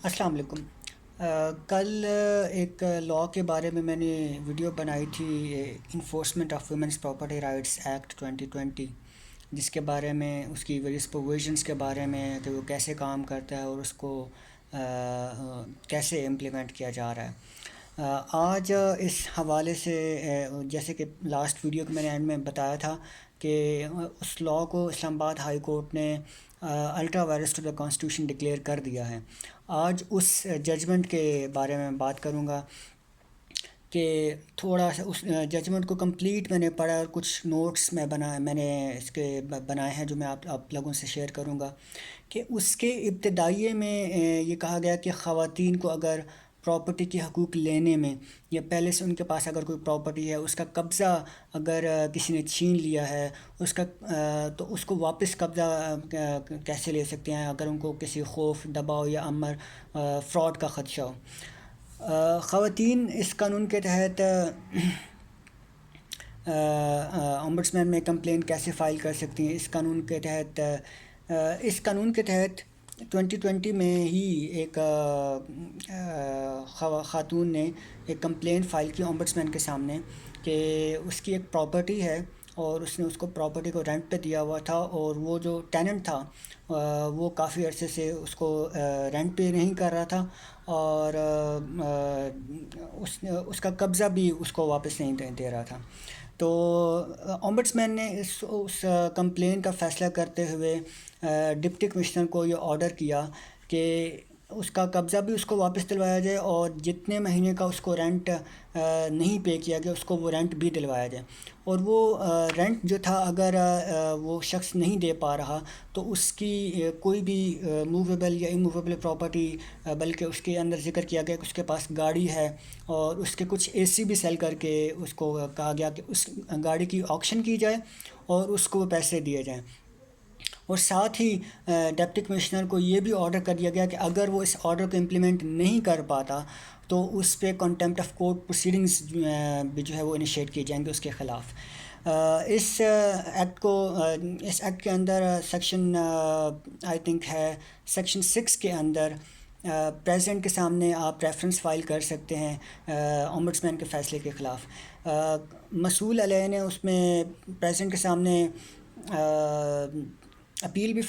السلام علیکم۔ کل ایک لاء کے بارے میں نے ویڈیو بنائی تھی، enforcement of women's property rights act 2020، جس کے بارے میں اس کی ویریس پروویژنس کے بارے میں کہ وہ کیسے کام کرتا ہے اور اس کو کیسے امپلیمنٹ کیا جا رہا ہے۔ آج اس حوالے سے جیسے کہ لاسٹ ویڈیو میں نے اینڈ میں بتایا تھا کہ اس لاء کو اسلام آباد ہائی کورٹ نے ultra vires to the constitution declare کر دیا ہے۔ آج اس ججمنٹ کے بارے میں بات کروں گا کہ تھوڑا سا اس ججمنٹ کو کمپلیٹ میں نے پڑھا اور کچھ نوٹس میں نے اس کے بنائے ہیں جو میں آپ لوگوں سے شیئر کروں گا۔ کہ اس کے ابتدائیے میں یہ کہا گیا کہ خواتین کو اگر پراپرٹی کے حقوق لینے میں یا پہلے سے ان کے پاس اگر کوئی پراپرٹی ہے اس کا قبضہ اگر کسی نے چھین لیا ہے تو اس کو واپس قبضہ کیسے لے سکتے ہیں اگر ان کو کسی خوف، دباؤ یا امر فراڈ کا خدشہ ہو۔ خواتین اس قانون کے تحت اومبڈسمین میں کمپلین کیسے فائل کر سکتی ہیں؟ اس قانون کے تحت 2020 میں ہی ایک خاتون نے ایک کمپلین فائل کی اومبڈسمین کے سامنے کہ اس کی ایک پراپرٹی ہے اور اس نے اس کو پراپرٹی کو رینٹ پہ دیا ہوا تھا، اور وہ جو ٹیننٹ تھا وہ کافی عرصے سے اس کو رینٹ پے نہیں کر رہا تھا، اور اس کا قبضہ بھی اس کو واپس نہیں دے رہا تھا۔ تو اومبڈسمین نے اس کمپلین کا فیصلہ کرتے ہوئے ڈپٹی کمشنر کو یہ آرڈر کیا کہ اس کا قبضہ بھی اس کو واپس دلوایا جائے، اور جتنے مہینے کا اس کو رینٹ نہیں پے کیا گیا اس کو وہ رینٹ بھی دلوایا جائے، اور وہ رینٹ جو تھا اگر وہ شخص نہیں دے پا رہا تو اس کی کوئی بھی موویبل یا اموویبل پراپرٹی، بلکہ اس کے اندر ذکر کیا گیا کہ اس کے پاس گاڑی ہے اور اس کے کچھ اے سی بھی سیل کر کے اس کو کہا گیا کہ اس گاڑی کی آکشن کی جائے اور اس کو پیسے دیے جائیں، اور ساتھ ہی ڈپٹی کمشنر کو یہ بھی آرڈر کر دیا گیا کہ اگر وہ اس آرڈر کو امپلیمنٹ نہیں کر پاتا تو اس پہ کنٹمپٹ آف کورٹ پروسیڈنگز بھی جو ہے وہ انیشیٹ کیے جائیں گے اس کے خلاف۔ اس ایکٹ کے اندر سیکشن آئی تھنک ہے سیکشن 6 کے اندر پریزیڈنٹ کے سامنے آپ ریفرنس فائل کر سکتے ہیں اومبڈسمین کے فیصلے کے خلاف۔ مسئول علیہ نے اس میں پریزیڈنٹ کے سامنے اپیل بھی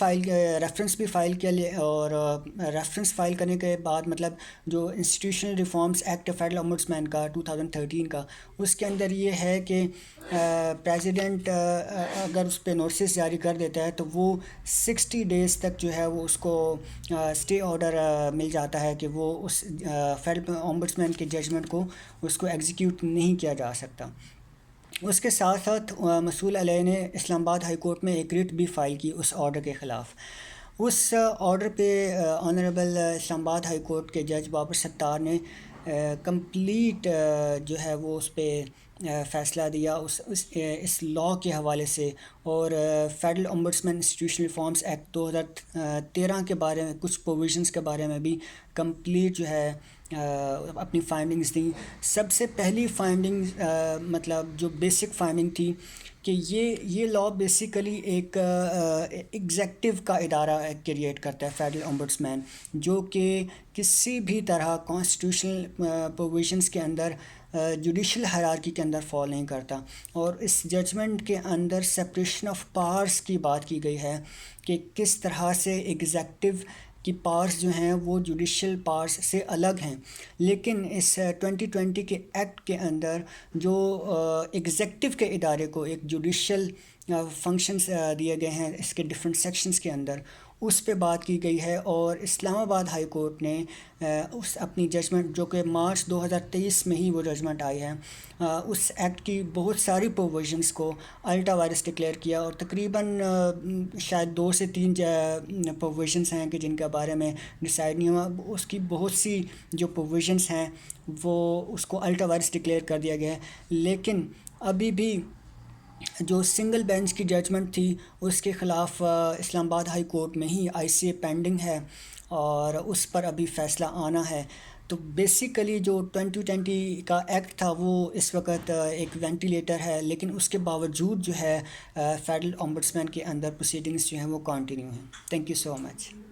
ریفرنس بھی فائل کیا، اور ریفرنس فائل کرنے کے بعد مطلب جو انسٹیٹیوشنل ریفارمز ایکٹ فیڈرل اومبڈسمین کا 2013 کا، اس کے اندر یہ ہے کہ پریزیڈنٹ اگر اس پہ نوٹس جاری کر دیتا ہے تو وہ 60 ڈیز تک جو ہے وہ اس کو اسٹے آرڈر مل جاتا ہے کہ وہ اس فیڈرل اومبڈسمین کے ججمنٹ کو اس کو ایگزیکیوٹ نہیں کیا جا سکتا۔ اس کے ساتھ ساتھ مسئول علیہ نے اسلام آباد ہائی کورٹ میں ایک ریٹ بھی فائل کی اس آرڈر کے خلاف۔ اس آرڈر پہ آنریبل اسلام آباد ہائی کورٹ کے جج بابر ستار نے کمپلیٹ جو ہے وہ اس پہ فیصلہ دیا اس لاء کے حوالے سے، اور فیڈرل اومبڈسمین انسٹیٹیوشنل ریفارمز ایکٹ 2013 کے بارے میں کچھ پروویژنس کے بارے میں بھی کمپلیٹ جو ہے اپنی فائنڈنگز دیں۔ سب سے پہلی فائنڈنگ مطلب جو بیسک فائنڈنگ تھی کہ یہ لاء بیسیکلی ایک ایگزیکٹو کا ادارہ کریٹ کرتا ہے فیڈرل اومبڈسمین، جو کہ کسی بھی طرح کانسٹیٹیوشنل پروویژنس کے اندر جوڈیشل ہائرارکی کے اندر فال نہیں کرتا، اور اس ججمنٹ کے اندر سپریشن آف پاورز کی بات کی گئی ہے کہ کس طرح سے ایگزیکٹو کی پاورز جو ہیں وہ جوڈیشل پاورز سے الگ ہیں، لیکن اس 2020 کے ایکٹ کے اندر جو ایگزیکٹو کے ادارے کو ایک جوڈیشل فنکشنز دیے گئے ہیں اس کے ڈفرینٹ سیکشنز کے اندر، اس پہ بات کی گئی ہے، اور اسلام آباد ہائی کورٹ نے اس اپنی ججمنٹ جو کہ مارچ 2023 میں ہی وہ ججمنٹ آئی ہے، اس ایکٹ کی بہت ساری پروویژنس کو الٹرا وائرس ڈکلیئر کیا، اور تقریباً شاید 2 سے 3 پروویژنس ہیں کہ جن کے بارے میں ڈیسائیڈ نہیں ہوا، اس کی بہت سی جو پروویژنس ہیں وہ اس کو الٹرا وائرس ڈکلیئر کر دیا گیا ہے، لیکن ابھی بھی جو سنگل بینچ کی ججمنٹ تھی اس کے خلاف اسلام آباد ہائی کورٹ میں ہی آئی سی اے پینڈنگ ہے، اور اس پر ابھی فیصلہ آنا ہے۔ تو بیسیکلی جو 2020 کا ایکٹ تھا وہ اس وقت ایک وینٹیلیٹر ہے، لیکن اس کے باوجود جو ہے فیڈرل اومبڈسمین کے اندر پروسیڈنگز جو ہیں وہ کنٹینیو ہیں۔ Thank you so much.